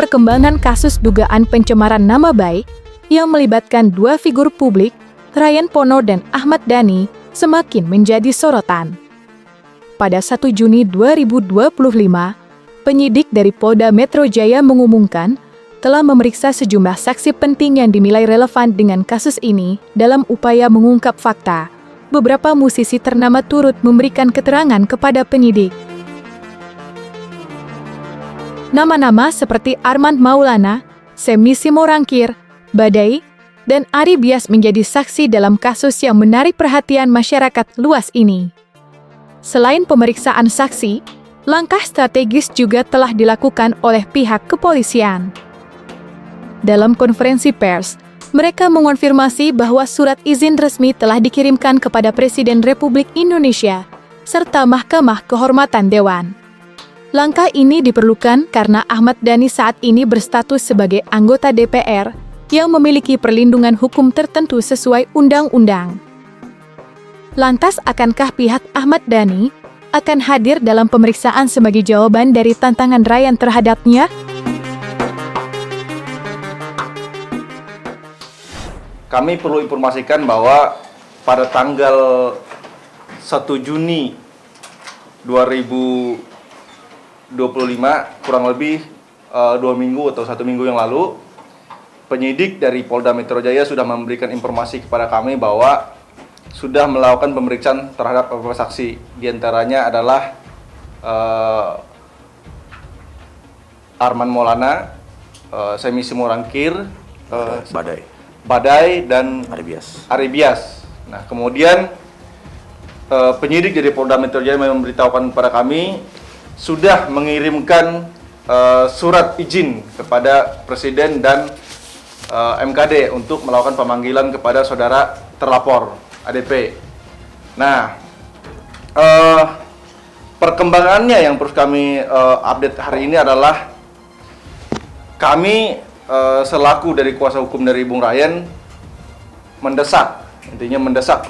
perkembangan kasus dugaan pencemaran nama baik yang melibatkan dua figur publik, Ryan Pono dan Ahmad Dhani, semakin menjadi sorotan. Pada 1 Juni 2025, penyidik dari Polda Metro Jaya mengumumkan telah memeriksa sejumlah saksi penting yang dinilai relevan dengan kasus ini dalam upaya mengungkap fakta. Beberapa musisi ternama turut memberikan keterangan kepada penyidik. Nama-nama seperti Armand Maulana, Semi Simorangkir, Badai, dan Ari Bias menjadi saksi dalam kasus yang menarik perhatian masyarakat luas ini. Selain pemeriksaan saksi, langkah strategis juga telah dilakukan oleh pihak kepolisian. Dalam konferensi pers, mereka mengonfirmasi bahwa surat izin resmi telah dikirimkan kepada Presiden Republik Indonesia serta Mahkamah Kehormatan Dewan. Langkah ini diperlukan karena Ahmad Dhani saat ini berstatus sebagai anggota DPR yang memiliki perlindungan hukum tertentu sesuai undang-undang. Lantas, akankah pihak Ahmad Dhani akan hadir dalam pemeriksaan sebagai jawaban dari tantangan Ryan terhadapnya? Kami perlu informasikan bahwa pada tanggal 1 Juni 2025, kurang lebih 2 minggu atau 1 minggu yang lalu, penyidik dari Polda Metro Jaya sudah memberikan informasi kepada kami bahwa sudah melakukan pemeriksaan terhadap beberapa saksi. Di antaranya adalah Armand Maulana, Semi Simorangkir, Badai dan Ari Bias. Nah, kemudian penyidik dari Polda Metro Jaya memberitahukan kepada kami sudah mengirimkan surat izin kepada Presiden dan MKD untuk melakukan pemanggilan kepada saudara terlapor ADP. Nah, perkembangannya yang terus kami update hari ini adalah kami selaku dari kuasa hukum dari Bung Ryan mendesak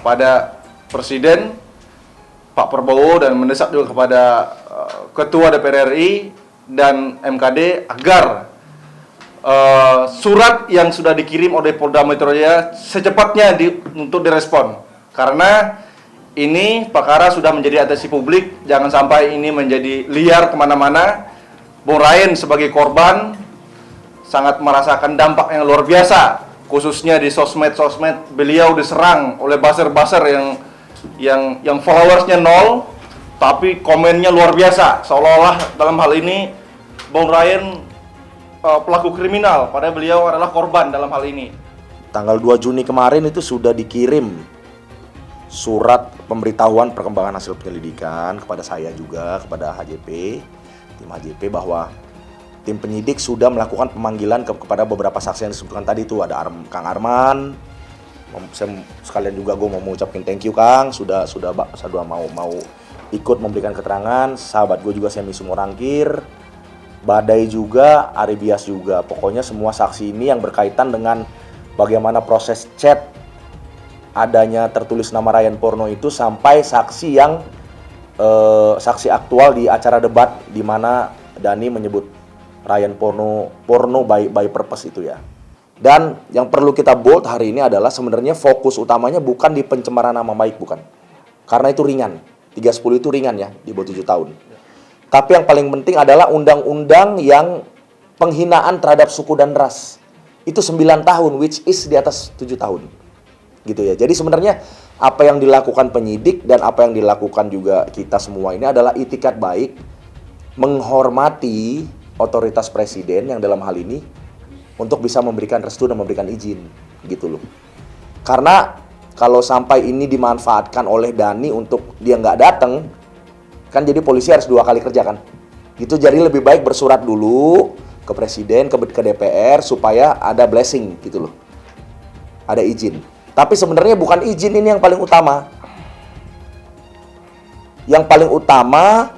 kepada Presiden Pak Prabowo dan mendesak juga kepada Ketua DPR RI dan MKD agar surat yang sudah dikirim oleh Polda Metro Jaya secepatnya untuk direspon, karena ini perkara sudah menjadi atensi publik. Jangan sampai ini menjadi liar kemana-mana. Bung Ryan sebagai korban sangat merasakan dampak yang luar biasa, khususnya di sosmed. Beliau diserang oleh buzzer yang followersnya 0, tapi komennya luar biasa, seolah-olah dalam hal ini Bung Ryan pelaku kriminal, padahal beliau adalah korban dalam hal ini. Tanggal 2 Juni kemarin itu sudah dikirim surat pemberitahuan perkembangan hasil penyelidikan kepada saya juga, kepada tim HJP, bahwa tim penyidik sudah melakukan pemanggilan kepada beberapa saksi yang disebutkan tadi itu. Ada Kang Arman, sekalian juga gue mau mengucapkan thank you Kang, sudah mau ikut memberikan keterangan. Sahabat gue juga Semi Simorangkir, Badai juga, Ari Bias juga. Pokoknya semua saksi ini yang berkaitan dengan bagaimana proses chat adanya tertulis nama Ryan Pono itu sampai saksi yang saksi aktual di acara debat di mana Dhani menyebut Ryan porno by purpose itu ya. Dan yang perlu kita bold hari ini adalah sebenarnya fokus utamanya bukan di pencemaran nama baik, bukan. Karena itu ringan. 310 itu ringan ya, di bawah 7 tahun. Tapi yang paling penting adalah undang-undang yang penghinaan terhadap suku dan ras. Itu 9 tahun, which is di atas 7 tahun. Gitu ya. Jadi sebenarnya apa yang dilakukan penyidik dan apa yang dilakukan juga kita semua ini adalah itikat baik, menghormati otoritas presiden yang dalam hal ini untuk bisa memberikan restu dan memberikan izin. Gitu loh. Karena kalau sampai ini dimanfaatkan oleh Dhani untuk dia nggak datang, kan jadi polisi harus 2 kali kerja kan. Gitu, jadi lebih baik bersurat dulu ke presiden, ke DPR supaya ada blessing gitu loh. Ada izin. Tapi sebenarnya bukan izin ini yang paling utama. Yang paling utama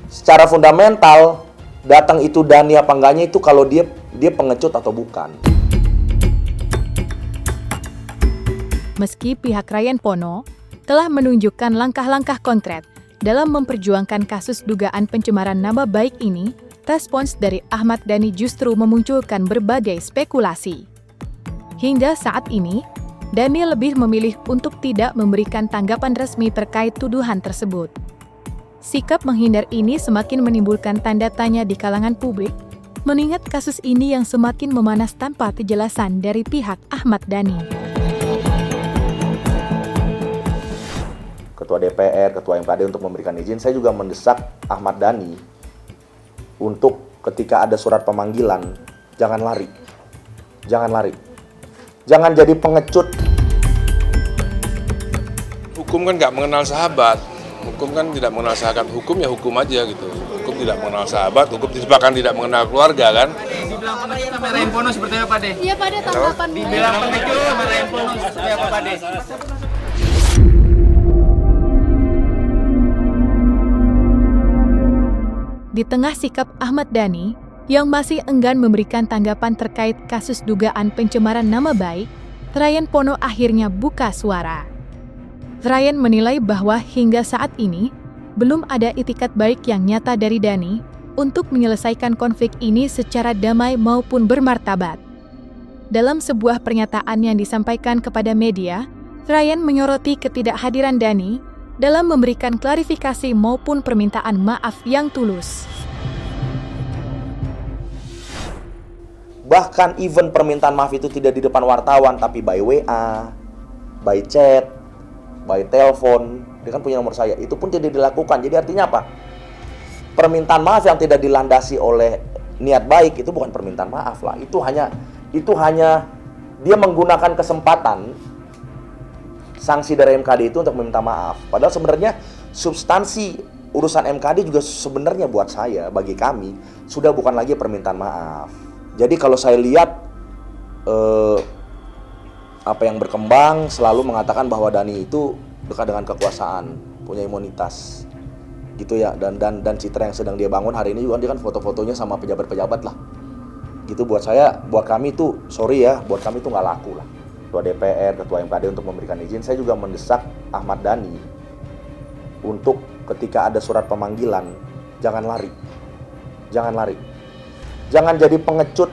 secara fundamental datang itu Dhani apa enggaknya itu kalau dia pengecut atau bukan. Meski pihak Ryan Pono telah menunjukkan langkah-langkah konkret dalam memperjuangkan kasus dugaan pencemaran nama baik ini, respons dari Ahmad Dhani justru memunculkan berbagai spekulasi. Hingga saat ini, Dhani lebih memilih untuk tidak memberikan tanggapan resmi terkait tuduhan tersebut. Sikap menghindar ini semakin menimbulkan tanda tanya di kalangan publik, mengingat kasus ini yang semakin memanas tanpa kejelasan dari pihak Ahmad Dhani. Ketua DPR, Ketua MKD untuk memberikan izin, saya juga mendesak Ahmad Dhani untuk ketika ada surat pemanggilan, jangan lari. Jangan lari. Jangan jadi pengecut. Hukum kan nggak mengenal sahabat. Hukum kan tidak mengenal sahabat. Hukum ya hukum aja gitu. Hukum tidak mengenal sahabat, hukum bahkan tidak mengenal keluarga kan. Dibilang pengecut sama Rempono seperti apa, Pak De? Iya, Pak De, tanggapan Bu. Dibilang pengecut sama Rempono seperti apa, Pak De? Di tengah sikap Ahmad Dhani yang masih enggan memberikan tanggapan terkait kasus dugaan pencemaran nama baik, Ryan Pono akhirnya buka suara. Ryan menilai bahwa hingga saat ini belum ada itikat baik yang nyata dari Dhani untuk menyelesaikan konflik ini secara damai maupun bermartabat. Dalam sebuah pernyataan yang disampaikan kepada media, Ryan menyoroti ketidakhadiran Dhani dalam memberikan klarifikasi maupun permintaan maaf yang tulus. Bahkan even permintaan maaf itu tidak di depan wartawan, tapi by WA, by chat, by telepon. Dia kan punya nomor saya, itu pun tidak dilakukan. Jadi artinya apa? Permintaan maaf yang tidak dilandasi oleh niat baik itu bukan permintaan maaf lah. Itu hanya dia menggunakan kesempatan sanksi dari MKD itu untuk meminta maaf. Padahal sebenarnya substansi urusan MKD juga sebenarnya buat saya, bagi kami, sudah bukan lagi permintaan maaf. Jadi kalau saya lihat apa yang berkembang selalu mengatakan bahwa Dhani itu dekat dengan kekuasaan, punya imunitas, gitu ya. Dan citra yang sedang dia bangun hari ini juga dia kan foto-fotonya sama pejabat-pejabat lah. Gitu buat saya, buat kami itu sorry ya, buat kami itu nggak laku lah. Ketua DPR, Ketua MKD untuk memberikan izin, saya juga mendesak Ahmad Dhani untuk ketika ada surat pemanggilan, jangan lari. Jangan lari. Jangan jadi pengecut.